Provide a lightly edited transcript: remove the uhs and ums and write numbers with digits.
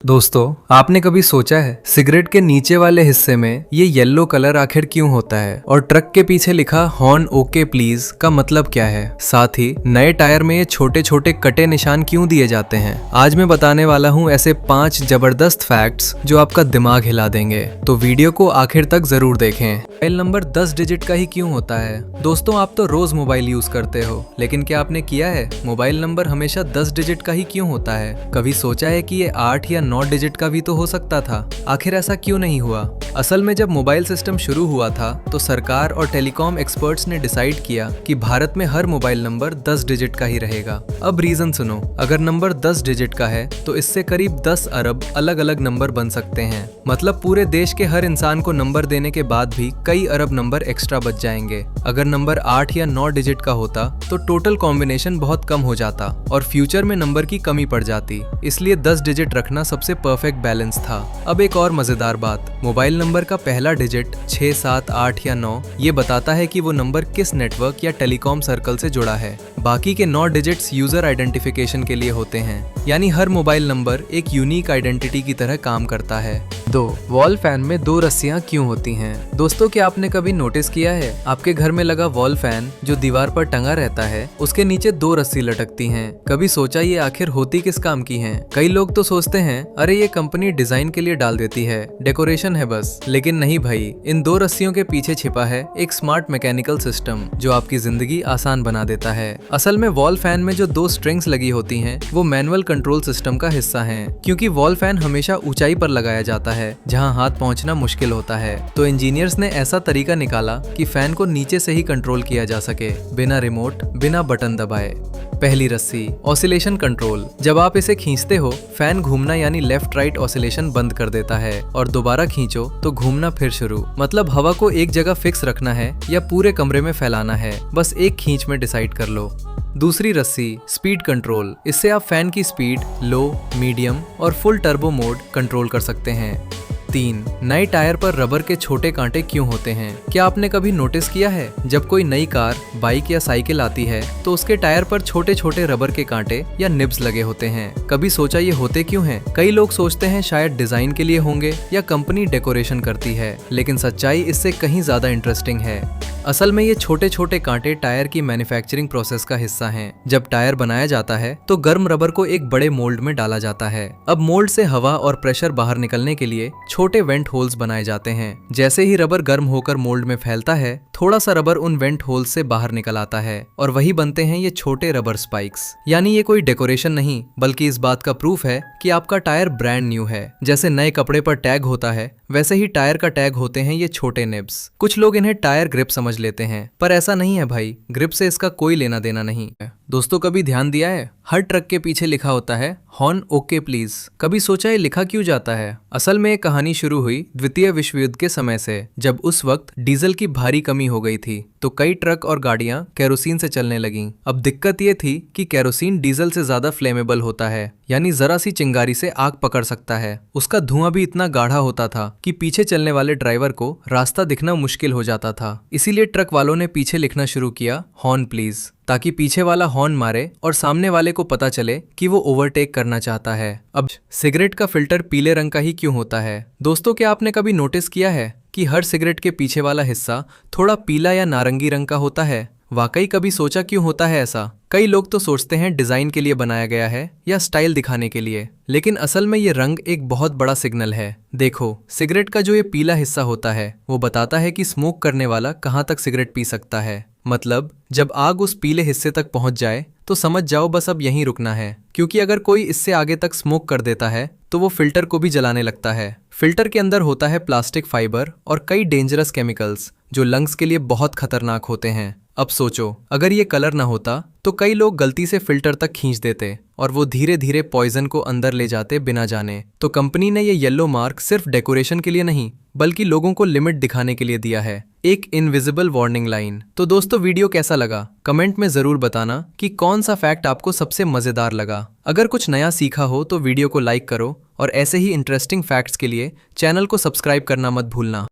दोस्तों, आपने कभी सोचा है सिगरेट के नीचे वाले हिस्से में ये येलो कलर आखिर क्यों होता है और ट्रक के पीछे लिखा हॉर्न ओके प्लीज का मतलब क्या है? साथ ही नए टायर में ये छोटे छोटे कटे निशान क्यों दिए जाते हैं? आज मैं बताने वाला हूँ ऐसे 5 जबरदस्त फैक्ट्स जो आपका दिमाग हिला देंगे, तो वीडियो को आखिर तक जरूर देखें। मोबाइल नंबर 10 डिजिट का ही क्यों होता है? दोस्तों, आप तो रोज मोबाइल यूज करते हो, लेकिन क्या आपने किया है मोबाइल नंबर हमेशा 10 डिजिट का ही क्यों होता है? कभी सोचा है कि ये 8 या 9 डिजिट का भी तो हो सकता था? आखिर ऐसा क्यों नहीं हुआ? असल में जब मोबाइल सिस्टम शुरू हुआ था तो सरकार और टेलीकॉम एक्सपर्ट्स ने डिसाइड किया कि भारत में हर मोबाइल नंबर 10 डिजिट का ही रहेगा। अब रीजन सुनो, अगर नंबर 10 डिजिट का है तो इससे करीब 10 अरब अलग अलग नंबर बन सकते हैं। मतलब पूरे देश के हर इंसान को नंबर देने के बाद भी कई अरब नंबर एक्स्ट्रा बच जाएंगे। अगर नंबर 8 या 9 डिजिट का होता तो टोटल कॉम्बिनेशन बहुत कम हो जाता और फ्यूचर में नंबर की कमी पड़ जाती। इसलिए 10 डिजिट रखना सबसे परफेक्ट बैलेंस था। अब एक और मजेदार बात, मोबाइल नंबर का पहला डिजिट 6, 7, 8 या 9 ये बताता है कि वो नंबर किस नेटवर्क या टेलीकॉम सर्कल से जुड़ा है। बाकी के 9 डिजिट्स यूजर आइडेंटिफिकेशन के लिए होते हैं, यानी हर मोबाइल नंबर एक यूनिक आइडेंटिटी की तरह काम करता है। 2. वॉल फैन में 2 रस्सियां क्यों होती हैं? दोस्तों, क्या आपने कभी नोटिस किया है आपके घर में लगा वॉल फैन जो दीवार पर टंगा रहता है, उसके नीचे 2 रस्सी लटकती हैं। कभी सोचा ये आखिर होती किस काम की हैं? कई लोग तो सोचते हैं अरे ये कंपनी डिजाइन के लिए डाल देती है, डेकोरेशन है बस। लेकिन नहीं भाई, इन 2 रस्सियों के पीछे छिपा है एक स्मार्ट मैकेनिकल सिस्टम जो आपकी जिंदगी आसान बना देता है। असल में वॉल फैन में जो 2 स्ट्रिंग्स लगी होती हैं वो मैनुअल कंट्रोल सिस्टम का हिस्सा हैं, क्योंकि वॉल फैन हमेशा ऊंचाई पर लगाया जाता है जहां हाथ पहुंचना मुश्किल होता है। तो इंजीनियर्स ने ऐसा तरीका निकाला कि फैन को नीचे से ही कंट्रोल किया जा सके, बिना रिमोट, बिना बटन दबाए। पहली रस्सी, ऑसिलेशन कंट्रोल। जब आप इसे खींचते हो फैन घूमना यानी लेफ्ट राइट ऑसिलेशन बंद कर देता है और दोबारा खींचो तो घूमना फिर शुरू। मतलब हवा को एक जगह फिक्स रखना है या पूरे कमरे में फैलाना है, बस एक खींच में डिसाइड कर लो। दूसरी रस्सी, स्पीड कंट्रोल। इससे आप फैन की स्पीड लो, मीडियम और फुल टर्बो मोड कंट्रोल कर सकते हैं। 3. नए टायर पर रबर के छोटे कांटे क्यों होते हैं? क्या आपने कभी नोटिस किया है जब कोई नई कार, बाइक या साइकिल आती है तो उसके टायर पर छोटे छोटे रबर के कांटे या निब्स लगे होते हैं? कभी सोचा ये होते क्यों हैं? कई लोग सोचते हैं शायद डिजाइन के लिए होंगे या कंपनी डेकोरेशन करती है, लेकिन सच्चाई इससे कहीं ज्यादा इंटरेस्टिंग है। असल में ये छोटे छोटे कांटे टायर की मैन्युफैक्चरिंग प्रोसेस का हिस्सा हैं। जब टायर बनाया जाता है तो गर्म रबर को एक बड़े मोल्ड में डाला जाता है। अब मोल्ड से हवा और प्रेशर बाहर निकलने के लिए छोटे वेंट होल्स बनाए जाते हैं। जैसे ही रबर गर्म होकर मोल्ड में फैलता है, थोड़ा सा रबर उन वेंट होल्स से बाहर निकल आता है और वही बनते हैं ये छोटे रबर स्पाइक्स। यानी ये कोई डेकोरेशन नहीं, बल्कि इस बात का प्रूफ है कि आपका टायर ब्रांड न्यू है। जैसे नए कपड़े पर टैग होता है, वैसे ही टायर का टैग होते हैं ये छोटे निब्स। कुछ लोग इन्हें टायर ग्रिप समझ लेते हैं, पर ऐसा नहीं है भाई, ग्रिप से इसका कोई लेना देना नहीं है। दोस्तों, कभी ध्यान दिया है हर ट्रक के पीछे लिखा होता है हॉर्न ओके प्लीज? कभी सोचा ये लिखा क्यों जाता है? असल में एक कहानी शुरू हुई द्वितीय विश्व युद्ध के समय से, जब उस वक्त डीजल की भारी कमी हो गई थी तो कई ट्रक और गाड़ियां केरोसिन से चलने लगीं। अब दिक्कत ये थी कि केरोसिन डीजल से ज्यादा फ्लेमेबल होता है, यानी जरा सी चिंगारी से आग पकड़ सकता है। उसका धुआं भी इतना गाढ़ा होता था कि पीछे चलने वाले ड्राइवर को रास्ता दिखना मुश्किल हो जाता था। इसीलिए ट्रक वालों ने पीछे लिखना शुरू किया हॉर्न प्लीज, ताकि पीछे वाला हॉर्न मारे और सामने वाले को पता चले कि वो ओवरटेक करना चाहता है। अब सिगरेट का फिल्टर पीले रंग का ही क्यों होता है? दोस्तों, क्या आपने कभी नोटिस किया है कि हर सिगरेट के पीछे वाला हिस्सा थोड़ा पीला या नारंगी रंग का होता है? वाकई कभी सोचा क्यों होता है ऐसा? कई लोग तो सोचते हैं डिजाइन के लिए बनाया गया है या स्टाइल दिखाने के लिए, लेकिन असल में ये रंग एक बहुत बड़ा सिग्नल है। देखो, सिगरेट का जो ये पीला हिस्सा होता है वो बताता है कि स्मोक करने वाला कहाँ तक सिगरेट पी सकता है। मतलब जब आग उस पीले हिस्से तक पहुंच जाए तो समझ जाओ बस अब यहीं रुकना है, क्योंकि अगर कोई इससे आगे तक स्मोक कर देता है तो वो फिल्टर को भी जलाने लगता है। फिल्टर के अंदर होता है प्लास्टिक फाइबर और कई डेंजरस केमिकल्स जो लंग्स के लिए बहुत खतरनाक होते हैं। अब सोचो, अगर ये कलर ना होता तो कई लोग गलती से फिल्टर तक खींच देते और वो धीरे धीरे पॉइजन को अंदर ले जाते बिना जाने। तो कंपनी ने ये येलो मार्क सिर्फ डेकोरेशन के लिए नहीं, बल्कि लोगों को लिमिट दिखाने के लिए दिया है, एक इनविजिबल वार्निंग लाइन। तो दोस्तों, वीडियो कैसा लगा कमेंट में जरूर बताना कि कौन सा फैक्ट आपको सबसे मजेदार लगा। अगर कुछ नया सीखा हो तो वीडियो को लाइक करो और ऐसे ही इंटरेस्टिंग फैक्ट्स के लिए चैनल को सब्सक्राइब करना मत भूलना।